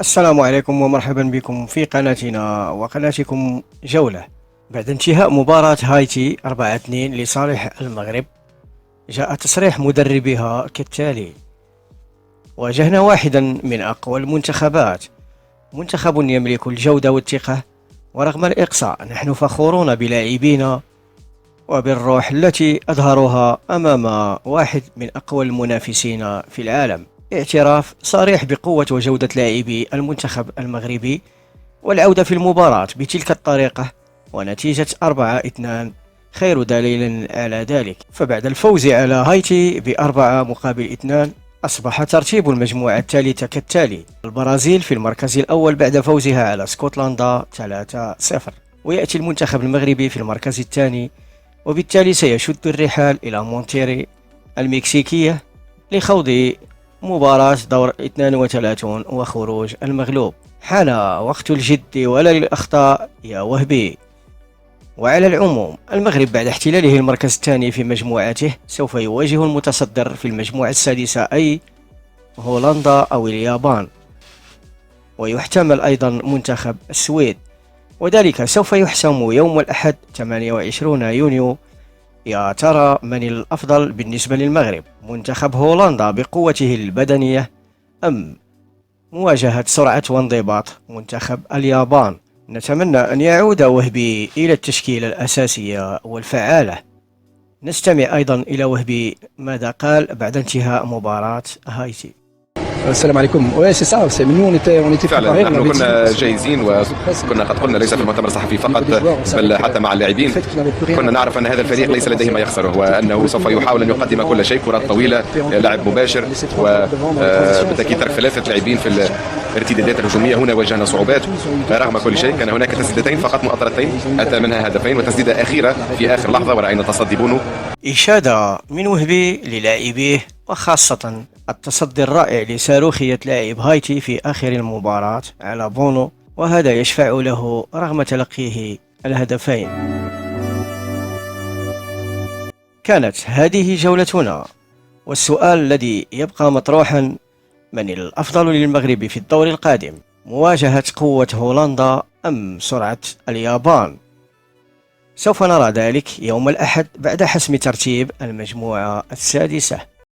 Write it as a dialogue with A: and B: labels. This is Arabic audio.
A: السلام عليكم ومرحبا بكم في قناتنا وقناتكم جولة. بعد انتهاء مباراة هايتي 4-2 لصالح المغرب، جاء تصريح مدربها كالتالي: واجهنا واحدا من أقوى المنتخبات، منتخب يملك الجودة والثقة، ورغم الإقصاء نحن فخورون بلاعبينا وبالروح التي أظهروها أمام واحد من أقوى المنافسين في العالم. اعتراف صريح بقوة وجودة لاعبي المنتخب المغربي، والعودة في المباراة بتلك الطريقة ونتيجة 4-2 خير دليل على ذلك. فبعد الفوز على هايتي ب4-2 أصبح ترتيب المجموعة الثالثة كالتالي: البرازيل في المركز الأول بعد فوزها على اسكتلندا 3-0، ويأتي المنتخب المغربي في المركز الثاني، وبالتالي سيشد الرحال إلى مونتيري المكسيكية لخوض مباراة دور 32 وخروج المغلوب. حان وقت الجد ولا للأخطاء يا وهبي. وعلى العموم، المغرب بعد احتلاله المركز الثاني في مجموعته سوف يواجه المتصدر في المجموعة السادسة أي هولندا أو اليابان، ويحتمل أيضا منتخب السويد، وذلك سوف يحسم يوم الأحد 28 يونيو. يا ترى من الأفضل بالنسبة للمغرب؟ منتخب هولندا بقوته البدنية، أم مواجهة سرعة وانضباط منتخب اليابان؟ نتمنى أن يعود وهبي إلى التشكيلة الأساسية والفعالة. نستمع أيضا إلى وهبي ماذا قال بعد انتهاء مباراة هايتي.
B: السلام عليكم. وي سي سا سي من اونيتي
C: فعلا نحن كنا جاهزين، وكنا قد قلنا ليس في المؤتمر الصحفي فقط بل حتى مع اللاعبين. كنا نعرف ان هذا الفريق ليس لديه ما يخسره، وانه سوف يحاول ان يقدم كل شيء: كرات طويله، لعب مباشر، وبالتاكيد ترك ثلاثه لاعبين في الارتدادات الهجوميه. هنا واجهنا صعوبات رغم كل شيء. كان هناك تسديدتين فقط مؤطرتين، اتى منها هدفين وتسديده اخيره في اخر لحظه وراينا تصدي بونو.
A: إشادة من وهبي للاعبيه، وخاصة التصدي الرائع لصاروخية لاعب هايتي في آخر المباراة على بونو، وهذا يشفع له رغم تلقيه الهدفين. كانت هذه جولتنا، والسؤال الذي يبقى مطروحا: من الأفضل للمغرب في الدور القادم؟ مواجهة قوة هولندا أم سرعة اليابان؟ سوف نرى ذلك يوم الأحد بعد حسم ترتيب المجموعة السادسة.